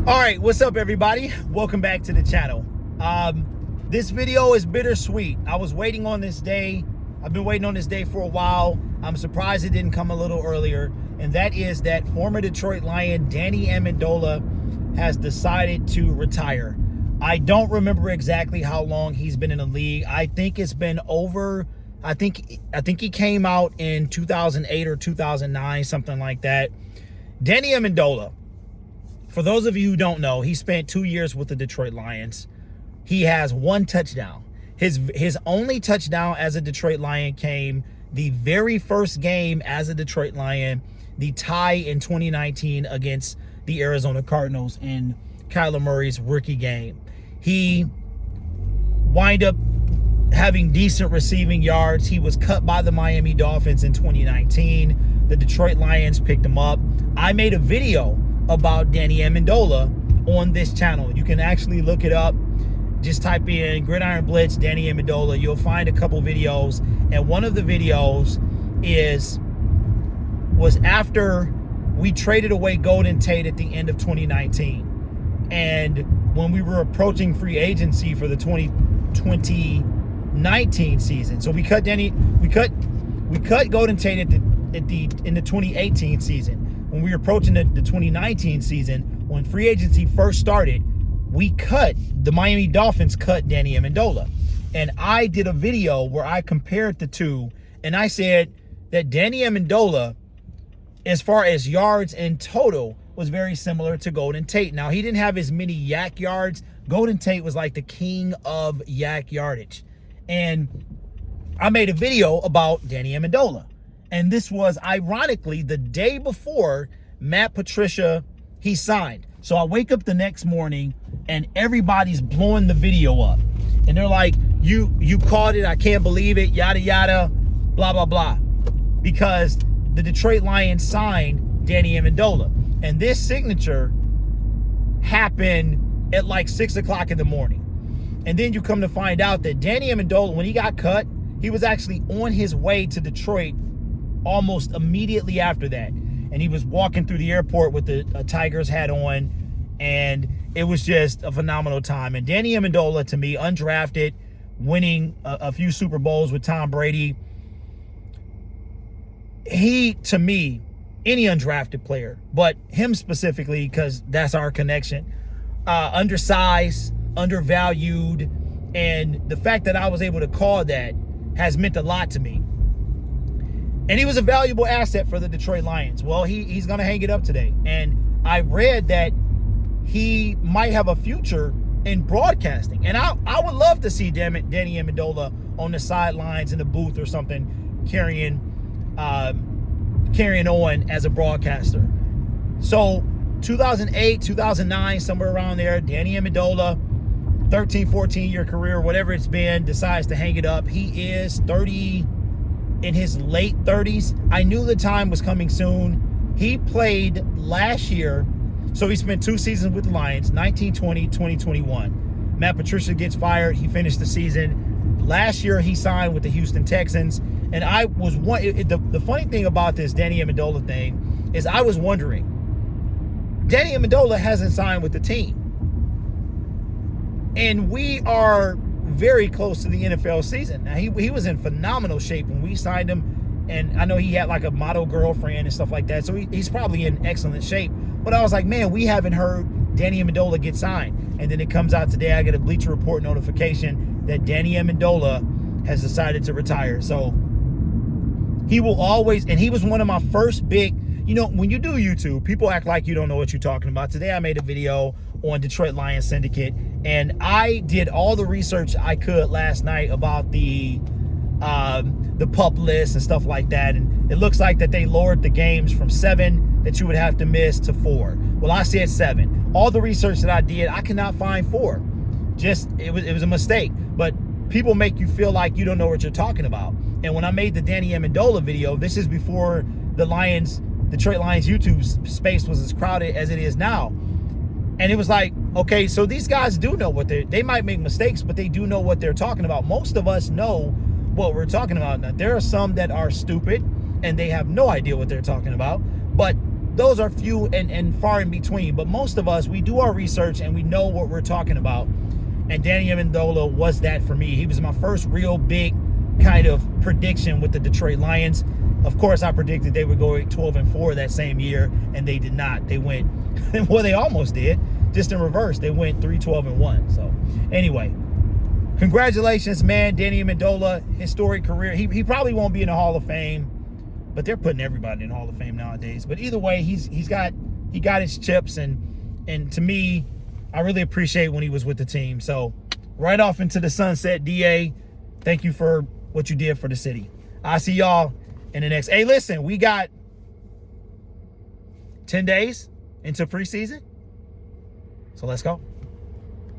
All right, what's up, everybody? Welcome back to the channel. This video is bittersweet. I was waiting on this day. I've been waiting on this day for a while. I'm surprised it didn't come a little earlier, and that is that former Detroit Lion Danny Amendola has decided to retire. I don't remember exactly how long he's been in the league. I think it's been over. I think he came out in 2008 or 2009, something like that. Danny Amendola, for those of you who don't know, he spent 2 years with the Detroit Lions. He has one touchdown. His only touchdown as a Detroit Lion came the very first game as a Detroit Lion, the tie in 2019 against the Arizona Cardinals in Kyler Murray's rookie game. He wind up having decent receiving yards. He was cut by the Miami Dolphins in 2019. The Detroit Lions picked him up. I made a video about Danny Amendola on this channel. You can actually look it up. Just type in Gridiron Blitz Danny Amendola. You'll find a couple videos, and one of the videos was after we traded away Golden Tate at the end of 2019, and when we were approaching free agency for the 2019 season. So we cut Golden Tate in the 2018 season. When we were approaching the 2019 season, when free agency first started, the Miami Dolphins cut Danny Amendola. And I did a video where I compared the two, and I said that Danny Amendola, as far as yards in total, was very similar to Golden Tate. Now, he didn't have as many yak yards. Golden Tate was like the king of yak yardage. And I made a video about Danny Amendola. And this was ironically the day before Matt Patricia, he signed. So I wake up the next morning and everybody's blowing the video up. And they're like, you called it, I can't believe it, yada, yada, blah, blah, blah. Because the Detroit Lions signed Danny Amendola. And this signature happened at like 6 o'clock in the morning. And then you come to find out that Danny Amendola, when he got cut, he was actually on his way to Detroit almost immediately after that. And he was walking through the airport with a Tigers hat on, and it was just a phenomenal time. And Danny Amendola, to me, undrafted, winning a few Super Bowls with Tom Brady. He, to me, any undrafted player, but him specifically, because that's our connection, undersized, undervalued, and the fact that I was able to call that has meant a lot to me. And he was a valuable asset for the Detroit Lions. Well, he's going to hang it up today. And I read that he might have a future in broadcasting. And I would love to see Danny Amendola on the sidelines in the booth or something, carrying on as a broadcaster. So 2008, 2009, somewhere around there, Danny Amendola, 13, 14-year career, whatever it's been, decides to hang it up. He is 30, in his late 30s. I knew the time was coming soon. He played last year, so he spent 2 seasons with the Lions, 1920, 2021. Matt Patricia gets fired. He finished the season. Last year, he signed with the Houston Texans. And I was the funny thing about this Danny Amendola thing is I was wondering, Danny Amendola hasn't signed with the team. And we are very close to the NFL season. Now, he was in phenomenal shape when we signed him, and I know he had like a model girlfriend and stuff like that, so he's probably in excellent shape. But I was like, man, we haven't heard Danny Amendola get signed. And then it comes out today, I get a Bleacher Report notification that Danny Amendola has decided to retire. So he will always, and he was one of my first big, when you do YouTube, people act like you don't know what you're talking about. Today I made a video on Detroit Lions Syndicate, and I did all the research I could last night about the PUP list and stuff like that, and it looks like that they lowered the games from 7 that you would have to miss to 4. Well, I said 7. All the research that I did, I cannot find 4. It was a mistake. But people make you feel like you don't know what you're talking about. And when I made the Danny Amendola video, this is before the Detroit Lions YouTube space was as crowded as it is now. And it was like, okay, so these guys do know what they might make mistakes, but they do know what they're talking about. Most of us know what we're talking about. Now, there are some that are stupid and they have no idea what they're talking about, but those are few and far in between. But most of us, we do our research and we know what we're talking about. And Danny Amendola was that for me. He was my first real big kind of prediction with the Detroit Lions. Of course, I predicted they would go 12-4 that same year, and they did not. They went, well, they almost did, just in reverse. They went 3-12-1. So anyway, congratulations, man. Danny Amendola, historic career. He probably won't be in the Hall of Fame, but they're putting everybody in the Hall of Fame nowadays. But either way, he got his chips, and to me, I really appreciate when he was with the team. So right off into the sunset, DA. Thank you for what you did for the city. I'll see y'all in the next. Hey, listen, we got 10 days into preseason. So let's go.